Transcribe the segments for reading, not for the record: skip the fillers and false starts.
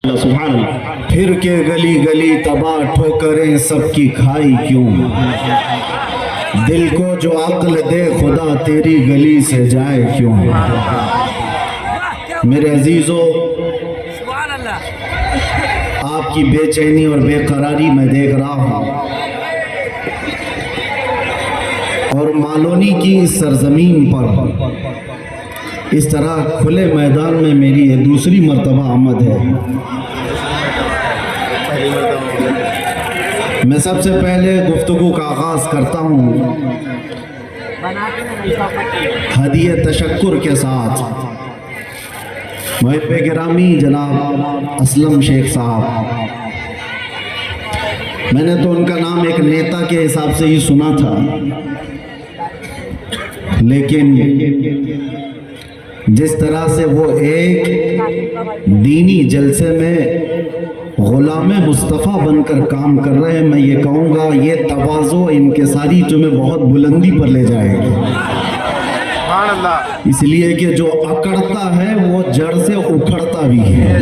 سبحان اللہ. پھر کے گلی گلی تباہ ٹھوکریں سب کی کھائی کیوں؟ دل کو جو عقل دے خدا تیری گلی سے جائے کیوں؟ میرے عزیزو، آپ کی بے چینی اور بے قراری میں دیکھ رہا ہوں، اور مالونی کی اس سرزمین پر اس طرح کھلے میدان میں میری یہ دوسری مرتبہ آمد ہے. میں سب سے پہلے گفتگو کا آغاز کرتا ہوں ہدیہ تشکر کے ساتھ محب گرامی جناب اسلم شیخ صاحب. میں نے تو ان کا نام ایک نیتا کے حساب سے ہی سنا تھا، لیکن جس طرح سے وہ ایک دینی جلسے میں غلام مصطفیٰ بن کر کام کر رہے ہیں، میں یہ کہوں گا یہ تواضع انکساری تمہیں بہت بلندی پر لے جائے گی. اس لیے کہ جو اکڑتا ہے وہ جڑ سے اکھڑتا بھی ہے،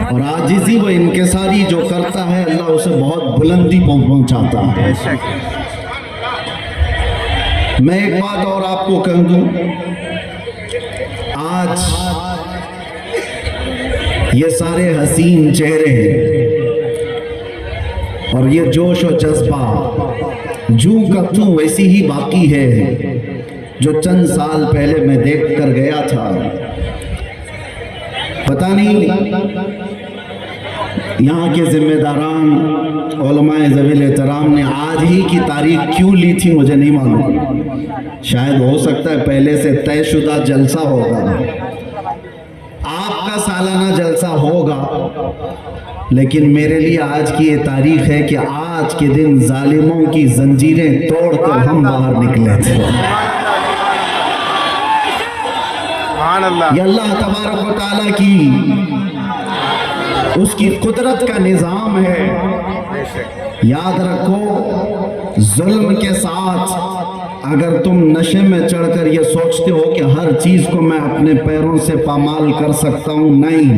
اور عاجزی و انکساری جو کرتا ہے اللہ اسے بہت بلندی پہنچاتا ہے. میں ایک بات اور آپ کو کہہ دوں، آج یہ سارے حسین چہرے ہیں اور یہ جوش و جذبہ جوں کا توں ویسی ہی باقی ہے جو چند سال پہلے میں دیکھ کر گیا تھا. پتہ نہیں یہاں کے ذمہ داران علماء ذوی الاحترام نے آج ہی کی تاریخ کیوں لی تھی مجھے نہیں معلوم. شاید ہو سکتا ہے پہلے سے طے شدہ جلسہ ہوگا، آپ کا سالانہ جلسہ ہوگا، لیکن میرے لیے آج کی یہ تاریخ ہے کہ آج کے دن ظالموں کی زنجیریں توڑ کر ہم باہر نکلے تھے. یہ اللہ تبارک و تعالیٰ کی اس کی قدرت کا نظام ہے. یاد رکھو، ظلم کے ساتھ اگر تم نشے میں چڑھ کر یہ سوچتے ہو کہ ہر چیز کو میں اپنے پیروں سے پامال کر سکتا ہوں، نہیں،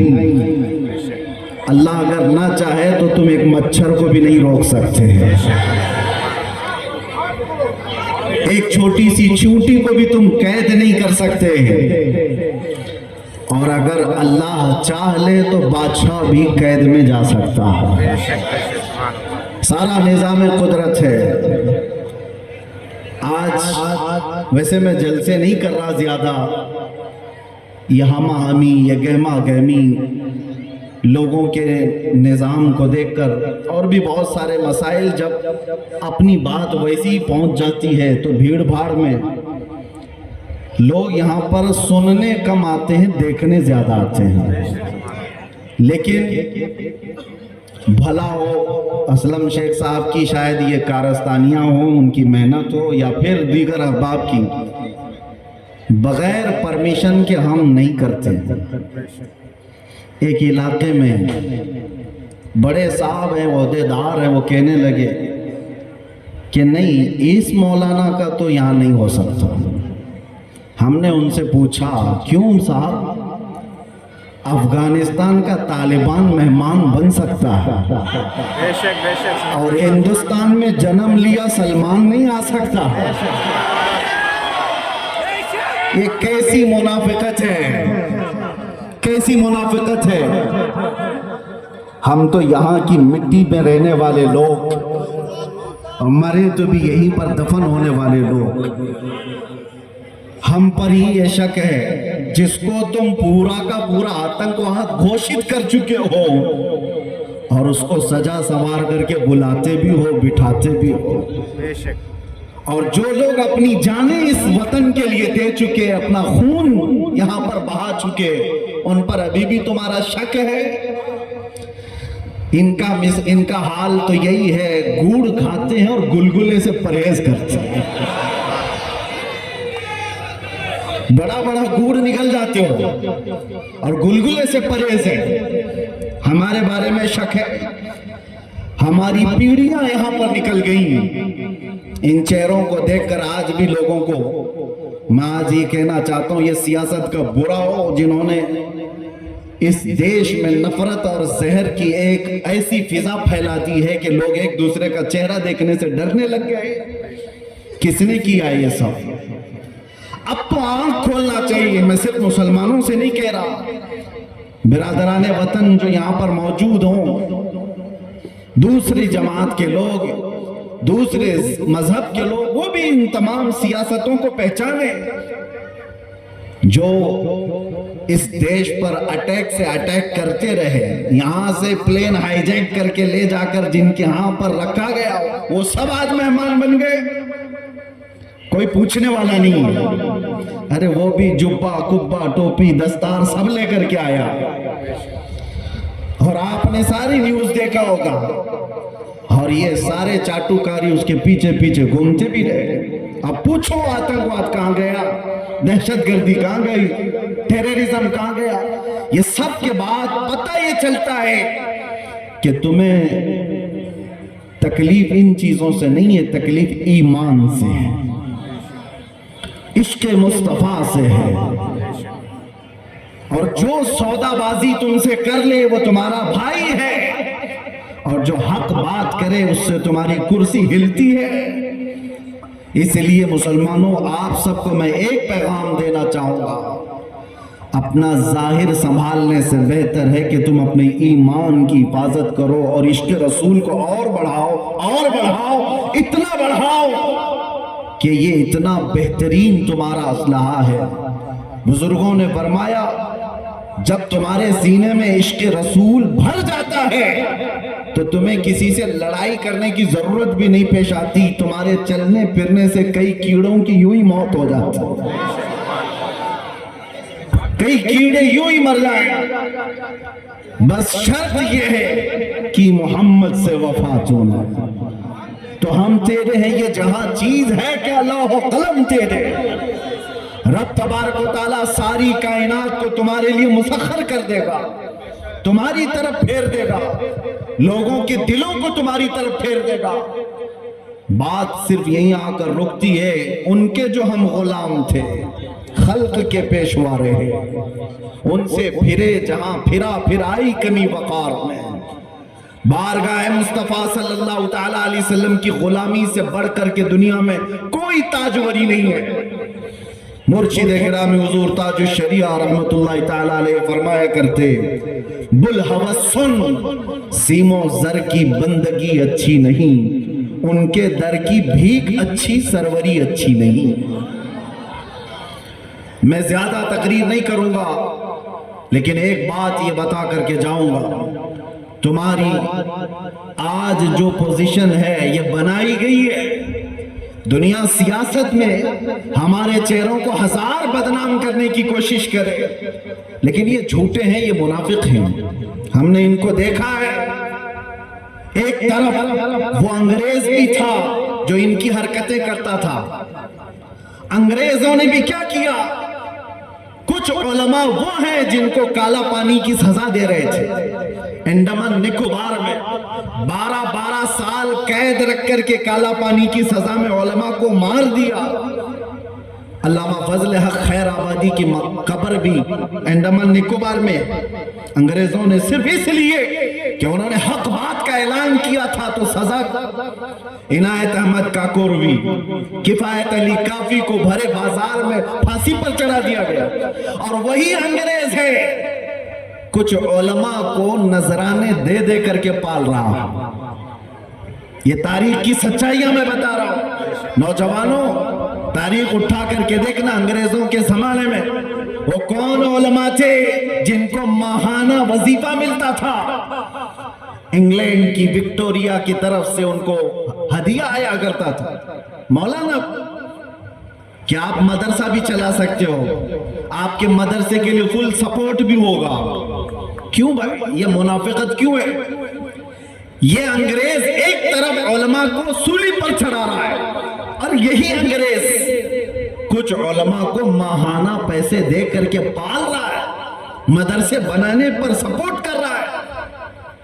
اللہ اگر نہ چاہے تو تم ایک مچھر کو بھی نہیں روک سکتے ہیں، ایک چھوٹی سی چیونٹی کو بھی تم قید نہیں کر سکتے ہیں، اور اگر اللہ چاہ لے تو بادشاہ بھی قید میں جا سکتا ہے. سارا نظام قدرت ہے. آج ویسے میں جلسے نہیں کر رہا زیادہ، یہ ہمہ ہمی، یہ گہما گہمی لوگوں کے نظام کو دیکھ کر، اور بھی بہت سارے مسائل جب اپنی بات ویسی پہنچ جاتی ہے تو بھیڑ بھاڑ میں لوگ یہاں پر سننے کم آتے ہیں، دیکھنے زیادہ آتے ہیں. لیکن بھلا ہو اسلم شیخ صاحب کی شاید یہ کارستانیاں ہوں، ان کی محنت ہو، یا پھر دیگر احباب کی، بغیر پرمیشن کے ہم نہیں کرتے. ایک علاقے میں بڑے صاحب ہیں، عہدیدار ہیں، وہ کہنے لگے کہ نہیں، اس مولانا کا تو یہاں نہیں ہو سکتا. ہم نے ان سے پوچھا کیوں صاحب؟ افغانستان کا طالبان مہمان بن سکتا ہے اور ہندوستان میں جنم لیا سلمان نہیں آ سکتا. یہ کیسی منافقت ہے، کیسی منافقت ہے. ہم تو یہاں کی مٹی میں رہنے والے لوگ، اور مرے تو بھی یہیں پر دفن ہونے والے لوگ. ہم پر ہی یہ شک ہے جس کو تم پورا کا پورا آتنکواد گھوشت کر چکے ہو، اور اس کو سجا سوار کر کے بلاتے بھی ہو، بٹھاتے بھی ہو. اور جو لوگ اپنی جانیں اس وطن کے لیے دے چکے، اپنا خون یہاں پر بہا چکے، ان پر ابھی بھی تمہارا شک ہے. ان کا حال تو یہی ہے، گوڑ کھاتے ہیں اور گلگلے سے پرہیز کرتے ہیں. بڑا بڑا گوڑ نکل جاتے ہو اور گلگلے سے پرہیز ہے. ہمارے بارے میں شک ہے. ہماری پیڑھیاں یہاں پر نکل گئی. ان چہروں کو دیکھ کر آج بھی لوگوں کو میں آج یہ کہنا چاہتا ہوں، یہ سیاست کا برا ہو جنہوں نے اس دیش میں نفرت اور زہر کی ایک ایسی فضا پھیلا دی ہے کہ لوگ ایک دوسرے کا چہرہ دیکھنے سے ڈرنے لگ گئے. کس نے کیا یہ سب؟ اب تو آنکھ کھولنا چاہیے. میں صرف مسلمانوں سے نہیں کہہ رہا، برادران وطن جو یہاں پر موجود ہوں، دوسری جماعت کے لوگ، دوسرے مذہب کے لوگ، وہ بھی ان تمام سیاستوں کو پہچانے جو اس دیش پر اٹیک سے اٹیک کرتے رہے. یہاں سے پلین ہائی جیک کر کے لے جا کر جن کے ہاں پر رکھا گیا وہ سب آج مہمان بن گئے، کوئی پوچھنے والا نہیں ہے. ارے وہ بھی جبہ کبہ ٹوپی دستار سب لے کر کے آیا، اور آپ نے ساری نیوز دیکھا ہوگا، اور یہ سارے چاٹوکاری اس کے پیچھے پیچھے گھومتے بھی رہے. اب پوچھو آتنکواد کہاں گیا، دہشت گردی کہاں گئی، ٹیررزم کہاں گیا؟ یہ سب کے بعد پتہ یہ چلتا ہے کہ تمہیں تکلیف ان چیزوں سے نہیں ہے، تکلیف ایمان سے ہے، عشق مصطفیٰ سے ہے. اور جو سودا بازی تم سے کر لے وہ تمہارا بھائی ہے، اور جو حق بات کرے اس سے تمہاری کرسی ہلتی ہے. اس لیے مسلمانوں، آپ سب کو میں ایک پیغام دینا چاہوں گا، اپنا ظاہر سنبھالنے سے بہتر ہے کہ تم اپنے ایمان کی حفاظت کرو اور عشق رسول کو اور بڑھاؤ، اتنا بڑھاؤ کہ یہ اتنا بہترین تمہارا اسلحہ ہے. بزرگوں نے فرمایا جب تمہارے سینے میں عشق رسول بھر جاتا ہے تو تمہیں کسی سے لڑائی کرنے کی ضرورت بھی نہیں پیش آتی. تمہارے چلنے پھرنے سے کئی کیڑوں کی یوں ہی موت ہو جاتی، کئی کیڑے یوں ہی مر جائیں. بس شرط یہ ہے کہ محمد سے وفا چونا. تو ہم تیرے ہیں، یہ جہاں چیز ہے کہ لوح و قلم تیرے. رب تبارک و تعالیٰ ساری کائنات کو تمہارے لیے مسخر کر دے گا، تمہاری طرف پھیر دے گا، لوگوں کے دلوں کو تمہاری طرف پھیر دے گا. بات صرف یہیں آ کر رکتی ہے، ان کے جو ہم غلام تھے، خلق کے پیشوا رہے، ان سے پھرے جہاں پھرائی کمی وقار میں. بارگاہ مصطفیٰ صلی اللہ تعالیٰ علیہ وسلم کی غلامی سے بڑھ کر کے دنیا میں کوئی تاجوری نہیں ہے. مرشد گرامی حضور تاج الشریعہ رحمت اللہ تعالیٰ علیہ فرمایا کرتے، بلحوث سن، سیموں زر کی بندگی اچھی نہیں، ان کے در کی بھیک اچھی، سروری اچھی نہیں. میں زیادہ تقریر نہیں کروں گا، لیکن ایک بات یہ بتا کر کے جاؤں گا، تمہاری آج جو پوزیشن ہے یہ بنائی گئی ہے. دنیا سیاست میں ہمارے چہروں کو ہزار بدنام کرنے کی کوشش کرے، لیکن یہ جھوٹے ہیں، یہ منافق ہیں. ہم نے ان کو دیکھا ہے. ایک طرف وہ انگریز بھی تھا جو ان کی حرکتیں کرتا تھا. انگریزوں نے بھی کیا کیا؟ کچھ علماء وہ ہیں جن کو کالا پانی کی سزا دے رہے تھے. انڈمان نکوبار میں 12 سال قید رکھ کر کے کالا پانی کی سزا میں علماء کو مار دیا. علامہ فضل حق خیر آبادی کی قبر بھی انڈمان نکوبار میں انگریزوں نے صرف اس لیے کہ انہوں نے حق بات کا اعلان کیا تھا تو سزا. عنایت احمد کاکوروی، کفایت علی کافی کو بھرے بازار میں پھانسی پر چڑھا دیا گیا. اور وہی انگریز ہے کچھ علماء کو نذرانے دے دے کر کے پال رہا. یہ تاریخ کی سچائیاں میں بتا رہا ہوں. نوجوانوں، تاریخ اٹھا کر کے دیکھنا، انگریزوں کے زمانے میں وہ کون علماء تھے جن کو ماہانہ وظیفہ ملتا تھا. انگلینڈ کی وکٹوریا کی طرف سے ان کو ہدیہ آیا کرتا تھا. مولانا، کیا آپ مدرسہ بھی چلا سکتے ہو؟ آپ کے مدرسے کے لیے فل سپورٹ بھی ہوگا. کیوں بھائی؟ یہ منافقت کیوں ہے؟ یہ انگریز ایک طرف علماء کو سولی پر چڑھا رہا ہے، اور یہی انگریز کچھ علماء کو ماہانہ پیسے دے کر کے پال رہا ہے، مدرسے بنانے پر سپورٹ کر رہا ہے.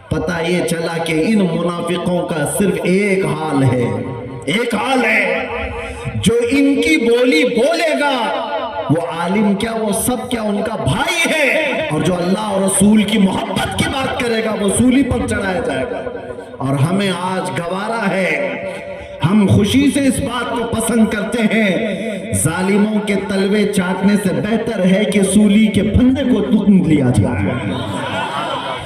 پتہ یہ چلا کہ ان منافقوں کا صرف ایک حال ہے، جو ان کی بولی بولے گا وہ عالم کیا، وہ سب کیا ان کا بھائی ہے، اور جو اللہ اور رسول کی محبت کی بات کرے گا وہ سولی پر چڑھایا جائے گا۔ اور ہمیں آج گوارا ہے، ہم خوشی سے اس بات کو پسند کرتے ہیں، ظالموں کے تلوے چاٹنے سے بہتر ہے کہ سولی کے پھندے کو تم لیا جائے،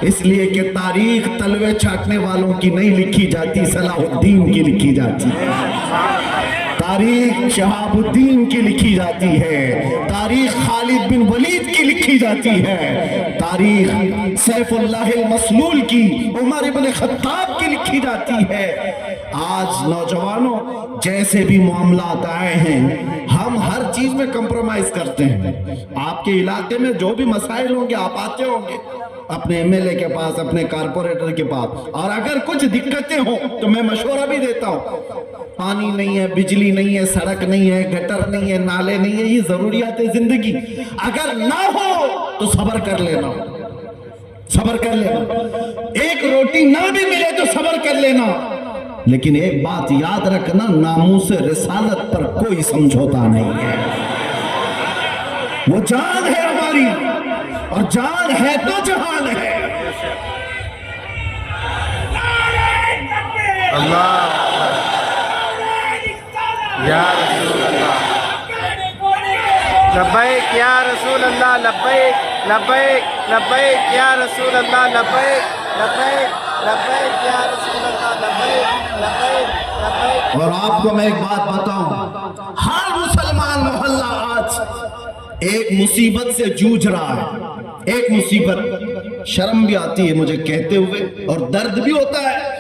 اس لیے کہ تاریخ تلوے چاٹنے والوں کی نہیں لکھی جاتی، صلاح الدین کی لکھی جاتی ہے، تاریخ شہاب الدین کی لکھی جاتی ہے، تاریخ خالد بن ولید کی لکھی جاتی ہے، تاریخ سیف اللہ المسلول کی، عمر بن خطاب کی لکھی جاتی ہے۔ آج نوجوانوں جیسے بھی معاملات آئے ہیں، ہم ہر چیز میں کمپرومائز کرتے ہیں۔ آپ کے علاقے میں جو بھی مسائل ہوں گے آپ آتے ہوں گے اپنے ایم ایل اے کے پاس، اپنے کارپوریٹر کے پاس، اور اگر کچھ دقتیں ہوں تو میں مشورہ بھی دیتا ہوں۔ پانی نہیں ہے، بجلی نہیں ہے، سڑک نہیں ہے، گٹر نہیں ہے، نالے نہیں ہے، یہ ضروریات زندگی اگر نہ ہو تو صبر کر لینا، صبر کر لینا، ایک روٹی نہ بھی ملے تو صبر کر لینا، لیکن ایک بات یاد رکھنا، ناموس رسالت پر کوئی سمجھوتا نہیں ہے، وہ جان ہے ہماری، اور جان ہے تو جہان ہے۔ اللہ یا رسول اللہ، لبیک یا رسول اللہ، لبیک لبیک لبیک یا رسول اللہ، لبیک لبیک لبیک یا رسول اللہ، لبیک لبیک لبیک۔ اور آپ کو میں ایک بات بتاؤں، ہر مسلمان محلہ آج ایک مصیبت سے جوجھ رہا ہے، ایک مصیبت، شرم بھی آتی ہے مجھے کہتے ہوئے اور درد بھی ہوتا ہے۔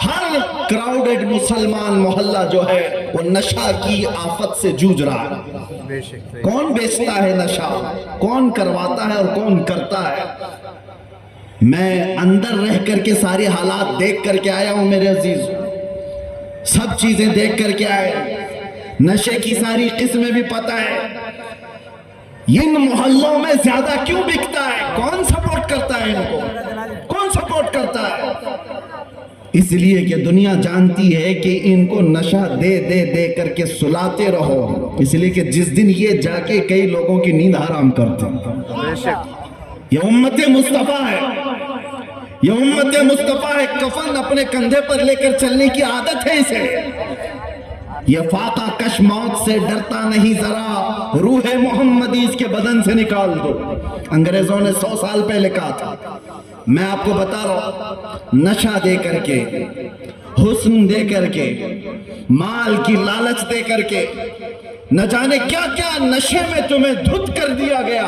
ہر کراؤڈڈ مسلمان محلہ جو ہے وہ نشہ کی آفت سے جوجھ رہا ہے۔ بے شک کون بیچتا ہے نشہ، کون کرواتا ہے اور کون کرتا ہے؟ میں اندر رہ کر کے سارے حالات دیکھ کر کے آیا ہوں میرے عزیز، سب چیزیں دیکھ کر کے آئے، نشے کی ساری قسمیں بھی پتہ ہے۔ ان محلوں میں زیادہ کیوں بکتا ہے؟ کون سپورٹ کرتا ہے ان کو؟ کون سپورٹ کرتا ہے؟ اس لیے کہ دنیا جانتی ہے کہ ان کو نشہ دے دے دے کر کے سلاتے رہو، اس لیے کہ جس دن یہ جا کے کئی لوگوں کی نیند حرام کرتے ہیں۔ بے شک یہ امت مصطفیٰ ہے، یہ امت مصطفیٰ ہے، کفن اپنے کندھے پر لے کر چلنے کی عادت ہے اسے۔ یہ فاقہ کش موت سے ڈرتا نہیں ذرا، روح محمدی اس کے بدن سے نکال دو۔ انگریزوں نے 100 سال پہلے کہا تھا، میں آپ کو بتا رہا ہوں، نشہ دے کر کے، حسن دے کر کے، مال کی لالچ دے کر کے، نہ جانے کیا کیا نشے میں تمہیں دھت کر دیا گیا،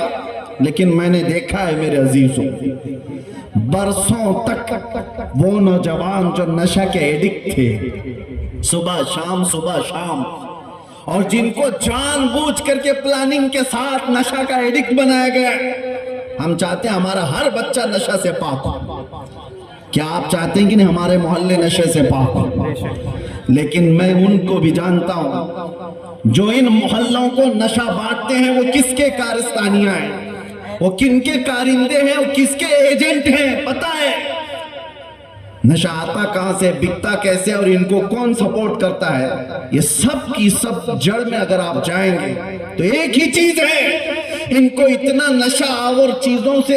لیکن میں نے دیکھا ہے میرے عزیزوں، برسوں تک وہ نوجوان جو نشہ کے ایڈکٹ تھے، صبح شام، اور جن کو جان بوجھ کر کے پلاننگ کے ساتھ نشہ کا ایڈکٹ بنایا گیا، ہم چاہتے ہیں ہمارا ہر بچہ نشہ سے پاک ہو۔ کیا آپ چاہتے ہیں کہ نہیں ہمارے محلے نشے سے پاک ہو؟ لیکن میں ان کو بھی جانتا ہوں جو ان محلوں کو نشہ بانٹتے ہیں، وہ کس کے کارستانیاں ہیں، وہ کن کے کارندے ہیں، وہ کس کے ایجنٹ ہیں، پتہ ہے نشہ آتا کہاں سے، بکتا کیسے، اور ان کو کون سپورٹ کرتا ہے۔ یہ سب کی سب جڑ میں اگر آپ جائیں گے تو ایک ہی چیز ہے، ان کو اتنا نشہ آور چیزوں سے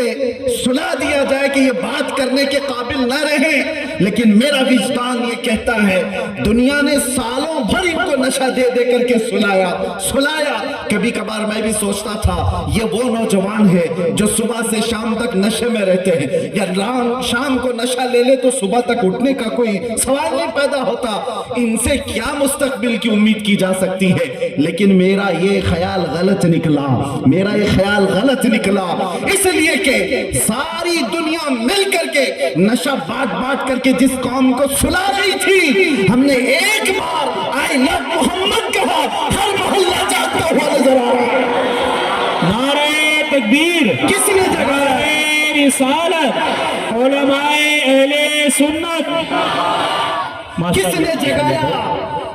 سلا دیا جائے کہ یہ بات کرنے کے قابل نہ رہیں۔ لیکن میرا وجدان یہ کہتا ہے دنیا نے سالوں بھر ان کو نشہ دے دے کر کے سلایا۔ کبھی کبھار میں بھی سوچتا تھا یہ وہ نوجوان ہے جو صبح سے شام تک نشے میں رہتے ہیں، یا شام کو نشہ لے لے تو صبح تک اٹھنے کا کوئی سوال نہیں پیدا ہوتا، ان سے کیا مستقبل کی امید کی جا سکتی ہے۔ لیکن میرا یہ خیال غلط نکلا، اس لیے کہ ساری دنیا مل کر کے نشہ بانٹ کر کے جس قوم کو سلا رہی تھی، ہم نے ایک بار آئی لو محمد کہا، ہر محلہ جاتا ہوا نظر آ رہا ہے۔ نعرہ تکبیر، کس نے جگایا؟ رسالت، علماء اہل سنت، کس نے جگایا؟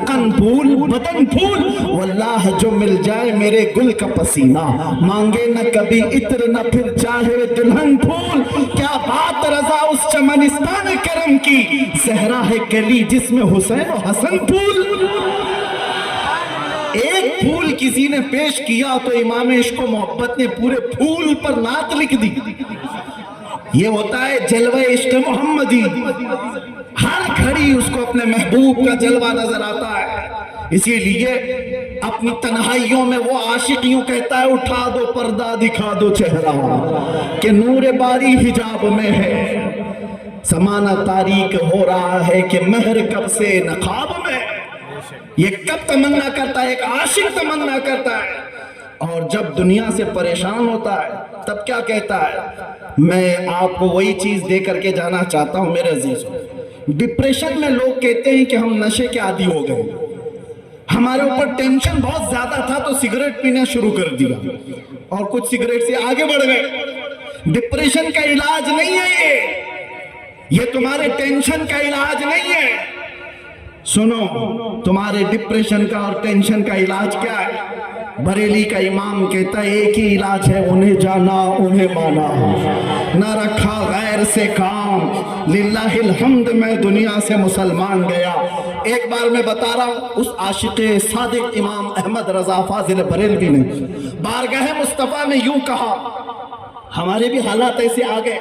ذقن پھول بدن پھول واللہ جو مل جائے میرے گل کا پسینہ مانگے نہ کبھی عطر نہ پھر چاہے دلہن پھول کیا بات رضا اس چمنستان کرم کی زہرا ہے کلی جس میں حسین و حسن پھول ایک پھول کسی نے پیش کیا تو امام عشق و محبت نے پورے پھول پر نعت لکھ دی یہ ہوتا ہے جلوہ عشق محمدی ہر گھڑی اس کو اپنے محبوب کا جلوہ نظر آتا ہے اسی لیے اپنی تنہائیوں میں وہ عاشق یوں کہتا ہے اٹھا دو پردہ دکھا دو چہرہ کہ نور باری حجاب میں ہے زمانہ تاریک ہو رہا ہے کہ مہر کب سے نقاب میں یہ کب تمنا کرتا ہے ایک عاشق تمنا کرتا ہے اور جب دنیا سے پریشان ہوتا ہے تب کیا کہتا ہے میں آپ کو وہی چیز دے کر کے جانا چاہتا ہوں میرے عزیزوں ڈپریشن میں لوگ کہتے ہیں کہ ہم نشے کے عادی ہو گئے ہمارے اوپر ٹینشن بہت زیادہ تھا تو سگریٹ پینا شروع کر دیا اور کچھ سگریٹ سے آگے بڑھ گئے ڈپریشن کا علاج نہیں ہے یہ تمہارے ٹینشن کا علاج نہیں ہے سنو تمہارے ڈپریشن کا اور ٹینشن کا علاج کیا ہے بریلی کا امام کہتا ہے ایک ہی علاج ہے انہیں جانا انہیں مانا نہ رکھا غیر سے کام للہ الحمد میں دنیا سے مسلمان گیا ایک بار میں بتا رہا ہوں اس عاشق صادق امام احمد رضا فاضل بریلوی نے بارگاہ مصطفیٰ میں یوں کہا ہمارے بھی حالات ایسے آ گئے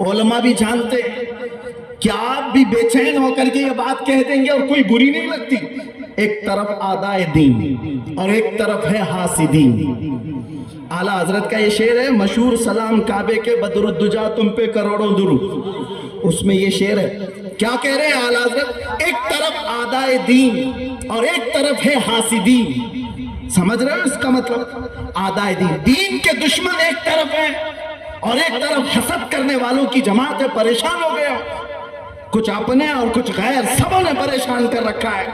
علماء بھی جانتے کیا آپ بھی بے چین ہو کر کے یہ بات کہہ دیں گے اور کوئی بری نہیں لگتی ایک طرف آدائے دین اور ایک طرف ہے حاسدین اعلیٰ حضرت کا یہ شعر ہے مشہور سلام کعبے کے بدر الدجا تم پہ کروڑوں درود اس میں یہ شعر ہے کیا کہہ رہے ہیں اعلیٰ حضرت ایک طرف آدائے دین اور ایک طرف ہے حاسدین سمجھ رہے ہو اس کا مطلب آدائے دین کے دشمن ایک طرف ہے اور ایک طرف حسد کرنے والوں کی جماعت ہے پریشان ہو گیا کچھ اپنے اور کچھ غیر سبوں نے پریشان کر رکھا ہے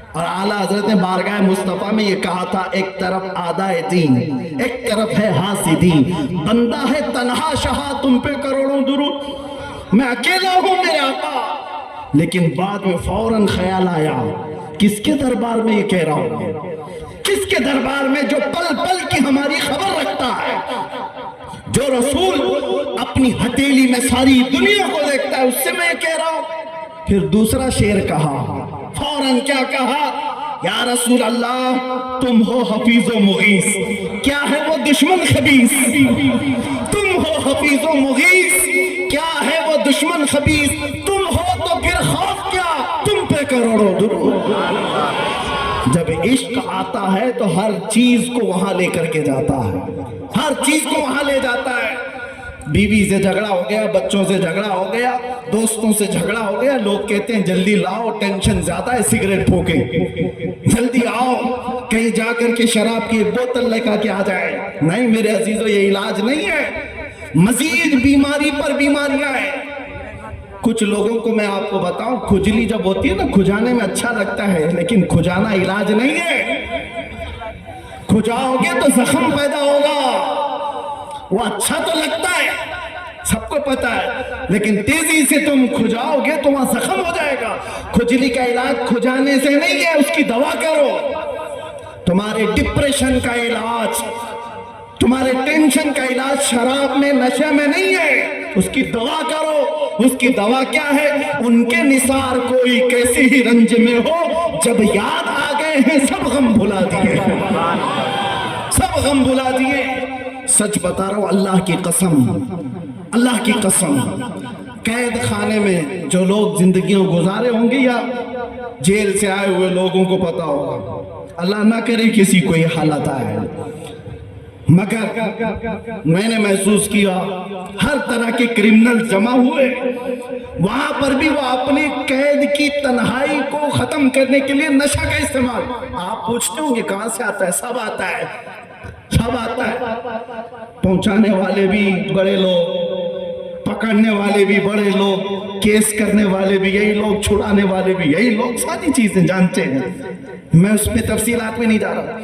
اور اعلیٰ حضرت نے بارگاہ مصطفیٰ میں یہ کہا تھا ایک طرف آدائے دین ایک طرف ہے حاسدین بندہ ہے تنہا شہا تم پہ کروڑوں درود میں اکیلا ہوں میرے آقا لیکن بعد میں فوراً خیال آیا کس کے دربار میں یہ کہہ رہا ہوں کس کے دربار میں جو پل پل کی ہماری خبر رکھتا ہے جو رسول اپنی ہتھیلی میں ساری دنیا کو دیکھتا ہے اس سے میں کہہ رہا ہوں پھر دوسرا شعر کہا فوراً کیا کہا یا رسول اللہ تم ہو حفیظ و مغیث کیا ہے وہ دشمن خبیث تم ہو حفیظ و مغیث کیا ہے وہ دشمن خبیث تم ہو تو پھر خوف کیا تم پہ کروڑوں درود جب عشق آتا ہے تو ہر چیز کو وہاں لے کر کے جاتا ہے ہر چیز کو وہاں لے جاتا ہے بیوی سے جھگڑا ہو گیا بچوں سے جھگڑا ہو گیا دوستوں سے جھگڑا ہو گیا لوگ کہتے ہیں جلدی لاؤ ٹینشن زیادہ ہے سگریٹ پھونکیں جلدی آؤ کہیں جا کر کے شراب کی بوتل لے کر کے آ جائے نہیں میرے عزیزو یہ علاج نہیں ہے مزید بیماری پر بیماریاں ہیں کچھ لوگوں کو میں آپ کو بتاؤں کھجلی جب ہوتی ہے نا کھجانے میں اچھا لگتا ہے لیکن کھجانا علاج نہیں ہے کھجاؤ گے تو زخم پیدا ہوگا وہ اچھا تو لگتا ہے سب کو پتا ہے لیکن تیزی سے تم کھجاؤ گے تو وہاں زخم ہو جائے گا کھجلی کا علاج کھجانے سے نہیں ہے اس کی دوا کرو تمہارے ڈپریشن کا علاج تمہارے ٹینشن کا علاج شراب میں نشے میں نہیں ہے اس کی دوا کرو اس کی دوا کیا ہے ان کے نثار کوئی کیسے ہی رنج میں ہو جب یاد آ گئے ہیں سب غم بھلا دیے سب غم بھلا دیے سچ بتا رہا ہوں اللہ کی قسم قید خانے میں جو لوگ زندگیوں گزارے ہوں گے یا جیل سے آئے ہوئے لوگوں کو پتا ہوگا اللہ نہ کرے کسی کو یہ حالت آئے مگر میں نے محسوس کیا ہر طرح کے کرمنل جمع ہوئے وہاں پر بھی وہ اپنے قید کی تنہائی کو ختم کرنے کے لیے نشہ کا استعمال آپ پوچھتے ہوں گے کہاں سے آتا ہے سب آتا ہے پہنچانے والے بھی بڑے لوگ پکڑنے والے بھی بڑے لوگ کیس کرنے والے بھی یہی لوگ چھڑانے والے بھی یہی لوگ ساری چیزیں جانتے ہیں میں اس پہ تفصیلات میں نہیں جا رہا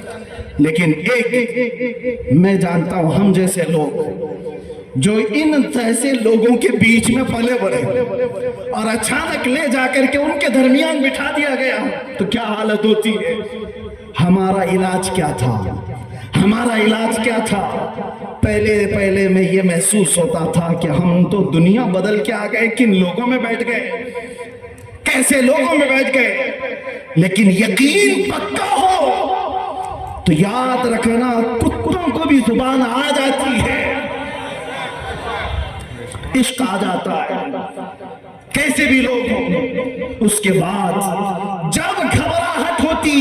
لیکن ایک میں جانتا ہوں ہم جیسے لوگ جو ان جیسے لوگوں کے بیچ میں پلے بڑے اور اچانک لے جا کر کے ان کے درمیان بٹھا دیا گیا تو کیا حالت ہوتی ہے؟ ہمارا علاج کیا تھا؟ ہمارا علاج کیا تھا؟ پہلے میں یہ محسوس ہوتا تھا کہ ہم تو دنیا بدل کے آ گئے، کن لوگوں میں بیٹھ گئے، کیسے لوگوں میں بیٹھ گئے۔ لیکن یقین پکا ہو تو یاد رکھنا، کتوں کو بھی زبان آ جاتی ہے، عشق آ جاتا ہے، کیسے بھی لوگ ہوں۔ اس کے بعد جب گھبراہٹ ہوتی،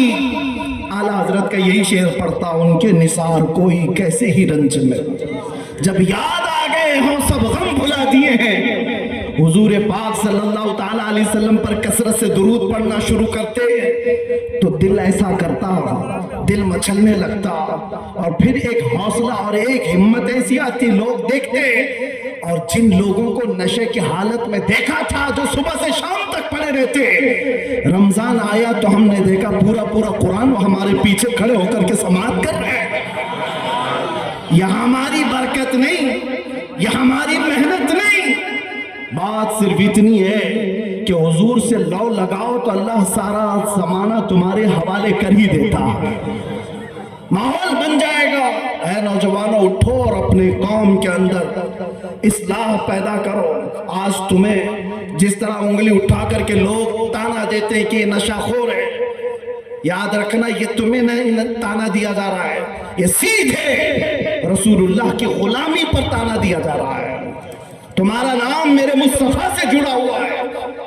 اعلیٰ حضرت کا یہی شعر پڑھتا، ان کے نثار کوئی کیسے ہی رنج میں، جب یاد آ گئے ہم سب غم بھلا دیے ہیں۔ حضور پاک صلی اللہ تعالیٰ علیہ وسلم پر کثرت سے درود پڑھنا شروع کرتے تو دل ایسا کرتا، دل مچلنے لگتا، اور پھر ایک حوصلہ اور ایک ہمت ایسی آتی، لوگ دیکھتے، اور جن لوگوں کو نشے کی حالت میں دیکھا تھا جو صبح سے شام تک پڑے رہتے، رمضان آیا تو ہم نے دیکھا پورا قرآن ہمارے پیچھے کھڑے ہو کر کے سماعت کر رہے ہیں۔ یہ ہماری برکت نہیں، یہ ہماری محنت نہیں، بات صرف اتنی ہے کہ حضور سے لو لگاؤ تو اللہ سارا زمانہ تمہارے حوالے کر ہی دیتا، ماحول بن جائے گا۔ اے نوجوانوں، اٹھو اور اپنے قوم کے اندر اصلاح پیدا کرو۔ آج تمہیں جس طرح انگلی اٹھا کر کے لوگ تانا دیتے ہیں کہ یہ نشہ خور ہے، یاد رکھنا یہ تمہیں نہیں تانا دیا جا رہا ہے، یہ سیدھے رسول اللہ کی غلامی پر تانا دیا جا رہا ہے۔ تمہارا نام میرے مصطفیٰ سے جڑا ہوا ہے،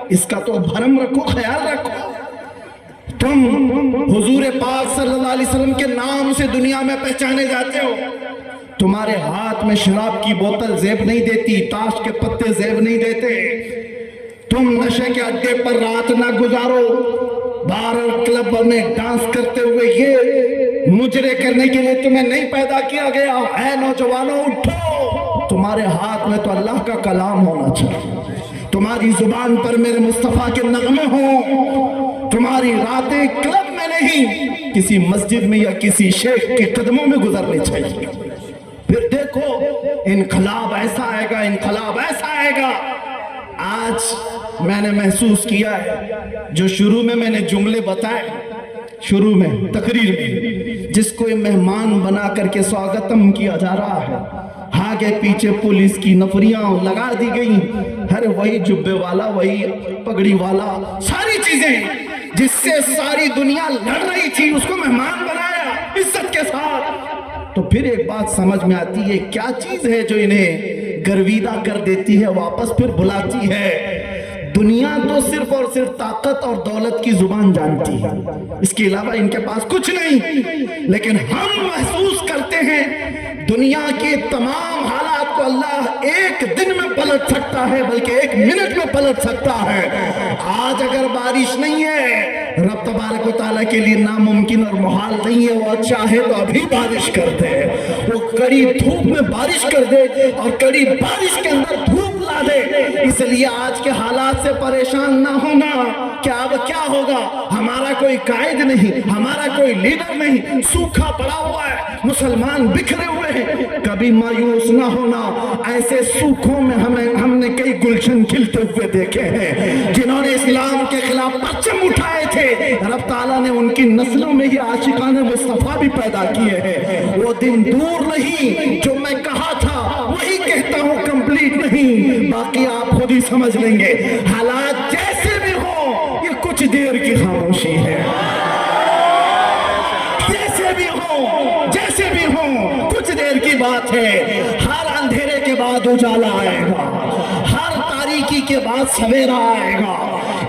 اس کا تو بھرم رکھو، خیال رکھو۔ تم حضور پاک صلی اللہ علیہ وسلم کے نام سے دنیا میں پہچانے جاتے ہو، تمہارے ہاتھ میں شراب کی بوتل زیب نہیں دیتی، تاش کے پتے زیب نہیں دیتے، تم نشے کے اڈے پر رات نہ گزارو، بار اور کلب میں ڈانس کرتے ہوئے یہ مجرے کرنے کے لیے تمہیں نہیں پیدا کیا گیا۔ اے نوجوانوں، اٹھو، تمہارے ہاتھ میں تو اللہ کا کلام ہونا چاہیے، تمہاری زبان پر میرے مصطفیٰ کے نغمے ہوں، تمہاری راتیں کلب میں نہیں کسی مسجد میں یا کسی شیخ کے قدموں میں گزرنے چاہیے۔ پھر دیکھو انقلاب ایسا آئے گا، انقلاب ایسا آئے گا۔ آج میں نے محسوس کیا ہے، جو شروع میں نے جملے بتائے، شروع میں تقریر میں جس کو مہمان بنا کر کے سواگتم کیا جا رہا ہے، آگے پیچھے پولیس کی نفریاں لگا دی گئی، ہر وہی جبے والا، وہی پگڑی والا، ساری چیزیں جس سے ساری دنیا لڑ رہی تھی اس کو مہمان بنایا عزت کے ساتھ۔ تو پھر ایک بات سمجھ میں آتی ہے، کیا چیز ہے جو انہیں گرویدہ کر دیتی ہے، واپس پھر بلاتی ہے؟ دنیا تو صرف اور صرف طاقت اور دولت کی زبان جانتی ہے، اس کے علاوہ ان کے پاس کچھ نہیں۔ لیکن ہم محسوس کرتے ہیں دنیا کے تمام حالات کو اللہ ایک دن میں پلٹ سکتا ہے، بلکہ ایک منٹ میں پلٹ سکتا ہے۔ آج اگر بارش نہیں ہے، رب تبارک و تعالیٰ کے لیے ناممکن اور محال نہیں ہے، وہ چاہے تو ابھی بارش کر دے، وہ کڑی دھوپ میں بارش کر دے اور کڑی بارش کے اندر دھوپ لا دے۔ اس لیے آج کے حالات سے پریشان نہ ہونا کہ اب کیا ہوگا، ہمارا کوئی قائد نہیں، ہمارا کوئی لیڈر نہیں، سوکھا پڑا ہوا ہے، مسلمان بکھرے ہوئے ہیں۔ کبھی مایوس نہ ہونا، ایسے سوکھوں میں ہم نے کئی گلشن کھلتے ہوئے دیکھے ہیں، جنہوں نے اسلام کے خلاف پرچم اٹھائے تھے، رب تعالیٰ نے ان کی نسلوں میں ہی عاشقان مصطفیٰ بھی پیدا کیے ہیں۔ وہ دن دور نہیں، جو میں کہا تھا وہی کہتا ہوں، کمپلیٹ نہیں، باقی آپ خود ہی سمجھ لیں گے۔ حالات جیسے بھی ہوں، یہ کچھ دیر کی خاموشی ہے، جیسے بھی ہوں کچھ دیر کی بات ہے۔ ہر اندھیرے کے بعد اجالا آئے گا، ہر تاریکی کے بعد سویرا آئے گا۔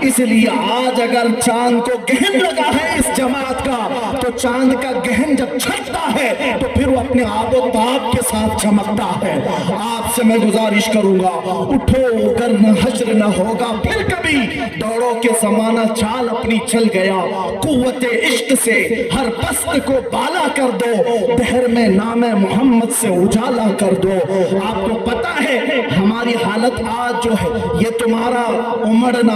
اس لیے آج اگر چاند کو گہن لگا ہے اس جماعت کا، تو چاند کا گہن جب چھٹتا ہے تو پھر وہ اپنے آب و تاب کے ساتھ چمکتا ہے۔ آپ سے میں گزارش کروں گا، اٹھو ورنہ حشر نہ ہوگا پھر کبھی، دوڑو کے زمانہ چال اپنی چل گیا، قوت عشق سے ہر پست کو بالا کر دو، دہر میں نام محمد سے اجالا کر دو۔ آپ کو پتا ہے ہماری حالت حالت آج جو ہے یہ تمہارا امڑنا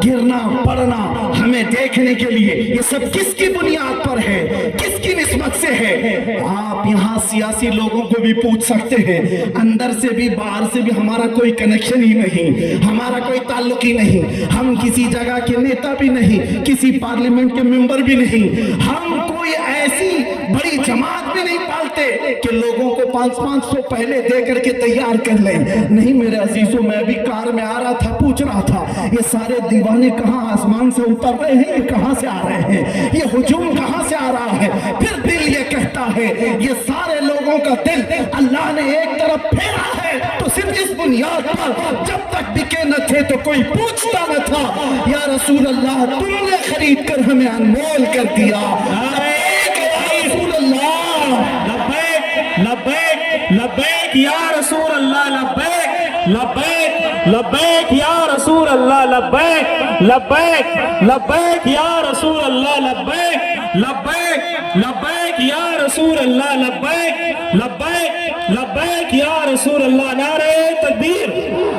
گرنا پڑنا ہمیں دیکھنے کے لیے یہ سب کس کی بنیاد پر ہے, کس کی نسبت سے ہے؟ آپ یہاں سیاسی لوگوں کو بھی پوچھ سکتے ہیں, اندر سے بھی باہر سے بھی ہمارا کوئی کنیکشن ہی نہیں, ہمارا کوئی تعلق ہی نہیں, ہم کسی جگہ کے نیتا بھی نہیں, کسی پارلیمنٹ کے ممبر بھی نہیں, ہم کوئی ایسی بڑی جماعت بھی نہیں پالتے کہ لوگوں کو 500 پہلے دے کر کے تیار کر لیں. نہیں میرے عزیزوں, میں بھی کار میں آ رہا تھا, پوچھ رہا تھا یہ سارے دیوانے کہاں آسمان سے اتر رہے ہیں, یہ کہاں سے آ رہے ہیں, یہ ہجوم کہاں سے آ رہا ہے؟ پھر دل یہ کہتا ہے یہ سارے لوگوں کا دل اللہ نے ایک طرف پھیرا ہے تو صرف اس بنیاد پر جب تک بکے نہ تھے تو کوئی پوچھتا نہ تھا. یا رسول اللہ تم نے خرید کر ہمیں انمول کر دیا. رسول اللہ لبیک لبیک لبیک یا رسول اللہ, لبیک لبیک لبیک یا رسول اللہ, لبیک لبیک لبیک یا رسول اللہ, لبیک لبیک لبیک یا رسول اللہ, لبیک لبیک لبیک یا رسول اللہ. نعرہ